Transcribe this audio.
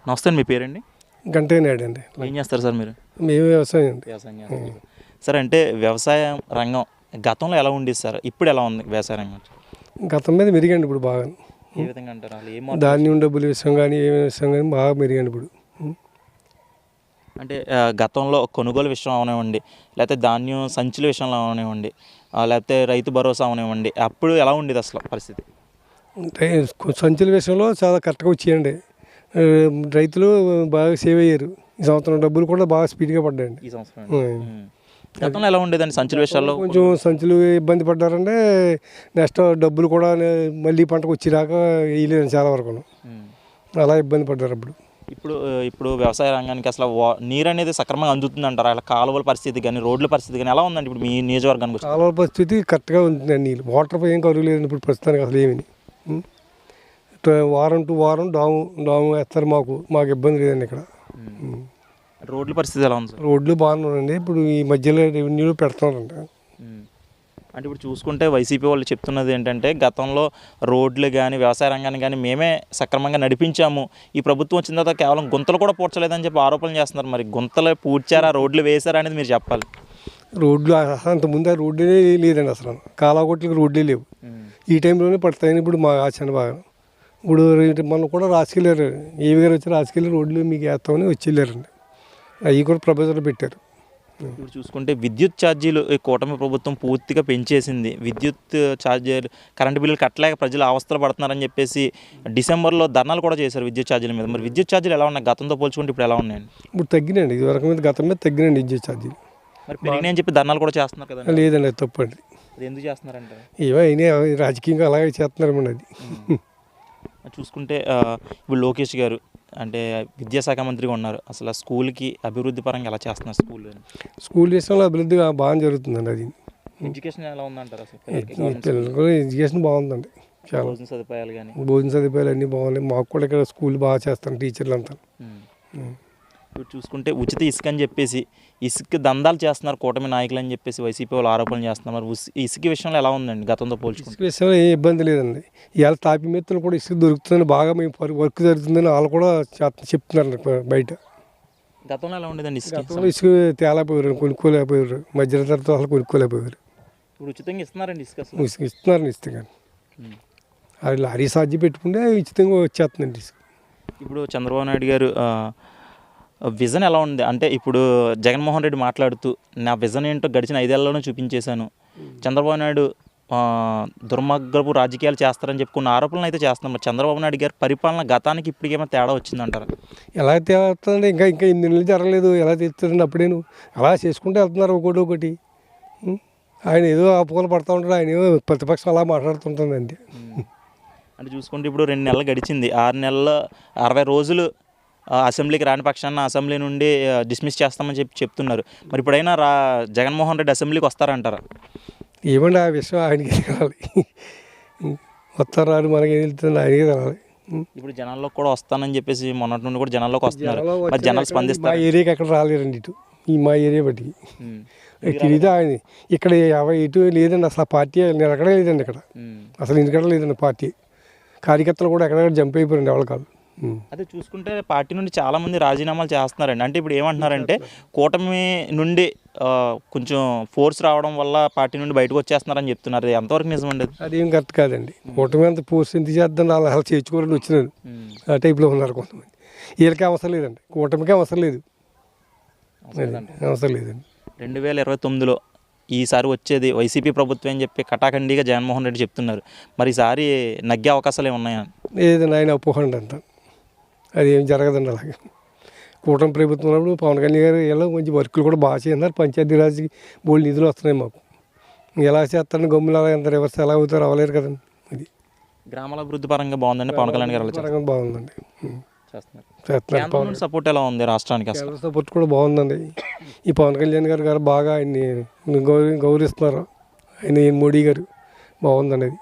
నమస్తే అండి, మీ పేరండి? గంటేనాడు అండి. ఏం చేస్తారు సార్ మీరు? మేము వ్యవసాయం అండి. వ్యవసాయం చేస్తారు సార్. అంటే వ్యవసాయ రంగం గతంలో ఎలా ఉండేది సార్, ఇప్పుడు ఎలా ఉంది వ్యవసాయ రంగం? గతం మీద మెరుగండి ఇప్పుడు బాగా. ఏ విధంగా అంటారు? అసలు ఏం ధాన్యం డబ్బుల విషయం కానీ ఏ విషయం కానీ బాగా మెరుగండి ఇప్పుడు. అంటే గతంలో కొనుగోలు విషయం అవనివ్వండి, లేకపోతే ధాన్యం సంచుల విషయంలో అవనివ్వండి, లేకపోతే రైతు భరోసా అవనివ్వండి, అప్పుడు ఎలా ఉండేది అసలు పరిస్థితి? సంచుల విషయంలో చాలా కరెక్ట్గా వచ్చేయండి. రైతులు బాగా సేవ్ అయ్యారు. ఈ సంవత్సరం డబ్బులు కూడా బాగా స్పీడ్గా పడ్డాయండి. ఈ సంవత్సరం గతంలో ఎలా ఉండేదండి సంచుల విషయాల్లో? కొంచెం సంచులు ఇబ్బంది పడ్డారంటే నెక్స్ట్ డబ్బులు కూడా మళ్ళీ పంటకు వచ్చేదాకా వేయలేదండి చాలా వరకు. అలా ఇబ్బంది పడ్డారు అప్పుడు. ఇప్పుడు వ్యవసాయ రంగానికి అసలు నీరు అనేది సక్రమంగా అందుతుంది అంటారా? అలా కాలువల పరిస్థితి కానీ రోడ్ల పరిస్థితి కానీ ఎలా ఉందండి ఇప్పుడు మీ నియోజకవర్గానికి? కాలువల పరిస్థితి కరెక్ట్గా ఉంటుందండి. నీళ్ళు వాటర్ ఏం కరువు లేదండి ఇప్పుడు ప్రస్తుతానికి అసలు ఏమీ. వారం టు వారం డాము వేస్తారు. మాకు ఇబ్బంది లేదండి ఇక్కడ. రోడ్ల పరిస్థితి ఎలా ఉంది సార్? రోడ్లు బాగానే ఉన్నాయండి. ఇప్పుడు ఈ మధ్యలో రెవెన్యూలో పెడుతున్నారంట. అంటే ఇప్పుడు చూసుకుంటే వైసీపీ వాళ్ళు చెప్తున్నది ఏంటంటే, గతంలో రోడ్లు కానీ వ్యవసాయ రంగాన్ని కానీ మేమే సక్రమంగా నడిపించాము, ఈ ప్రభుత్వం వచ్చిన తర్వాత కేవలం గుంతలు కూడా పూడ్చలేదని చెప్పి ఆరోపణలు చేస్తున్నారు. మరి గుంతలు పూడ్చారా, రోడ్లు వేసారా అనేది మీరు చెప్పాలి. రోడ్లు అంతకుముందు ఆ రోడ్లే లేదండి అసలు. కాలాగొట్లకి రోడ్లే లేవు. ఈ టైంలోనే పడతాయని ఇప్పుడు మా ఆచరణ బాగా. ఇప్పుడు మనం కూడా రాసుకెళ్ళారు, ఏవి గారు వచ్చి రాసుకెళ్ళి రోడ్లు మీకు వేస్తామని వచ్చి వెళ్ళారండి. అవి కూడా ప్రభుత్వం పెట్టారు. ఇప్పుడు చూసుకుంటే విద్యుత్ ఛార్జీలు ఈ కూటమి ప్రభుత్వం పూర్తిగా పెంచేసింది. విద్యుత్ ఛార్జీలు, కరెంటు బిల్లులు కట్టలేక ప్రజలు అవస్థలు పడుతున్నారని చెప్పేసి డిసెంబర్లో ధర్నాలు కూడా చేశారు విద్యుత్ ఛార్జీల మీద. మరి విద్యుత్ ఛార్జీలు ఎలా ఉన్నాయి గతంతో పోల్చుకుంటే ఇప్పుడు ఎలా ఉన్నాయండి? ఇప్పుడు తగ్గినండి. ఇది వరకు మీద గతం మీద తగ్గినండి విద్యుత్ ఛార్జీలు. మరి పెరిగినాయి అని చెప్పి ధర్నాలు కూడా చేస్తున్నారు కదా? లేదండి, అది తప్పండి. అది ఎందుకు చేస్తున్నారంటే ఏవో అయినా రాజకీయంగా అలాగే చేస్తున్నారమండి. అది చూసుకుంటే ఇప్పుడు లోకేష్ గారు అంటే విద్యాశాఖ మంత్రిగా ఉన్నారు. అసలు స్కూల్కి అభివృద్ధి పరంగా ఎలా చేస్తున్నారు? స్కూల్ విషయంలో అభివృద్ధి బాగా జరుగుతుందండి. అది ఎడ్యుకేషన్ ఎలా ఉందంటారు? అసలు పిల్లలు కూడా ఎడ్యుకేషన్ బాగుందండి. చాలా భోజన సదుపాయాలు కానీ భోజన సదుపాయాలు అన్నీ బాగున్నాయి. మాకు కూడా ఇక్కడ స్కూల్ బాగా చేస్తాను టీచర్లు అంతా. ఇప్పుడు చూసుకుంటే ఉచిత ఇసుక అని చెప్పేసి ఇసుక దందాలు చేస్తున్నారు కూటమి నాయకులు అని చెప్పేసి వైసీపీ వాళ్ళు ఆరోపణలు చేస్తున్నారు. ఇసుక విషయంలో ఎలా ఉందండి గతంతో పోల్చుకుంటే? ఇసుక విషయంలో ఏ ఇబ్బంది లేదండి. ఇవాళ తాపి మిత్రులు కూడా ఇసుక దొరుకుతుందని బాగా మేము వర్క్ జరుగుతుందని వాళ్ళు కూడా చెప్తున్నారు బయట. గతంలో ఎలా ఉండేదండి ఇసుక? గతంలో ఇసుక తేలేకపోయారు, కొనుక్కోలేకపోయారు. మధ్యలో తరగతి వాళ్ళు కొనుక్కోలేకపోయారు. ఇప్పుడు ఉచితంగా ఇస్తున్నారండి ఇసుక? ఇసుక ఇస్తున్నారండి. ఇసుక కానీ అది లారీ సాధ్యం పెట్టుకుంటే ఉచితంగా వచ్చేస్తుందండి ఇసుక. ఇప్పుడు చంద్రబాబు నాయుడు గారు విజన్ ఎలా ఉంది అంటే, ఇప్పుడు జగన్మోహన్ రెడ్డి మాట్లాడుతూ నా విజన్ ఏంటో గడిచిన 5 ఏళ్లలోనే చూపించేశాను, చంద్రబాబు నాయుడు దుర్మార్గపు రాజకీయాలు చేస్తారని చెప్పుకున్న ఆరోపణలు అయితే చేస్తున్నారు. చంద్రబాబు నాయుడు గారి పరిపాలన గతానికి ఇప్పటికేమో తేడా వచ్చిందంటారా? ఎలా తేలుతుందండి? ఇంకా 8 నెలలు జరగలేదు. ఎలా తెస్తుందండి? అప్పుడేను అలా చేసుకుంటూ వెళ్తున్నారు ఒకటి. ఆయన ఏదో అపోహలు పడుతూ ఉంటాడు. ఆయన ఏదో ప్రతిపక్షం అలా మాట్లాడుతుంటుందండి. అంటే చూసుకుంటే ఇప్పుడు 2 నెలలు గడిచింది. 6 నెలల్లో 60 రోజులు అసెంబ్లీకి రాని పక్షాన అసెంబ్లీ నుండి డిస్మిస్ చేస్తామని చెప్తున్నారు. మరి ఇప్పుడైనా జగన్మోహన్ రెడ్డి అసెంబ్లీకి వస్తారంటారా? ఏమండి ఆ విషయం ఆయనకి తెలాలి. వస్తారు రాని మనకి ఏం తెలుస్తుంది, ఆయనకి తెలాలి. ఇప్పుడు జనాల్లోకి కూడా వస్తానని చెప్పేసి మొన్నటి నుండి కూడా జనాల్లోకి వస్తున్నారు. మరి జనాలు స్పందిస్తారు? మా ఏరియాకి ఎక్కడ రాలేరండి. ఇటు మా ఏరియా బట్టి తెలియదు. ఆయన ఇక్కడ ఇటు లేదండి అసలు. ఆ పార్టీ ఎక్కడే లేదండి ఇక్కడ అసలు. ఎందుకంటే లేదండి పార్టీ. కార్యకర్తలు కూడా ఎక్కడెక్కడ జంప్ అయిపోయారండి ఎవరి కాదు. అదే చూసుకుంటే పార్టీ నుండి చాలామంది రాజీనామాలు చేస్తున్నారండి. అంటే ఇప్పుడు ఏమంటున్నారంటే, కూటమి నుండి కొంచెం ఫోర్స్ రావడం వల్ల పార్టీ నుండి బయటకు వచ్చేస్తున్నారని చెప్తున్నారు. ఎంతవరకు నిజమండి? అదేం కరెక్ట్ కాదండి. కూటమి అంత ఫోర్స్ ఎందుకు చేద్దాం? వాళ్ళు అలా చేర్చుకోవాలని వచ్చినారు. ఆ టైప్లో ఉన్నారు కొంతమంది. వీళ్ళకి అవసరం లేదండి, కూటమికి అవసరం లేదు. అవసరం లేదండి. 2029లో ఈసారి వచ్చేది వైసీపీ ప్రభుత్వం అని చెప్పి కటాఖండిగా జగన్మోహన్ రెడ్డి చెప్తున్నారు. మరి ఈసారి నగ్గే అవకాశాలు ఏమున్నాయా? లేదండి, ఆయన ఒప్పుకోండి అంత. అది ఏం జరగదండి అలాగే. కూటమి ప్రభుత్వం ఉన్నప్పుడు పవన్ కళ్యాణ్ గారు ఇలా మంచి వర్కులు కూడా బాగా చేస్తున్నారు. పంచాయతీరాజ్కి బోల్డ్ నిధులు వస్తున్నాయి మాకు. ఎలా చేస్తారని గమ్ములు అలా ఎంత రివర్స్ ఎలా అవుతారు? అవ్వలేరు కదండి. అది గ్రామాల అభివృద్ధి పరంగా బాగుందండి పవన్ కళ్యాణ్ గారు పరంగా బాగుందండి. సపోర్ట్ ఎలా ఉంది రాష్ట్రానికి? కేంద్ర సపోర్ట్ కూడా బాగుందండి. ఈ పవన్ కళ్యాణ్ గారు బాగా ఆయన్ని గౌరవిస్తున్నారు. ఆయన మోడీ గారు బాగుందండి అది.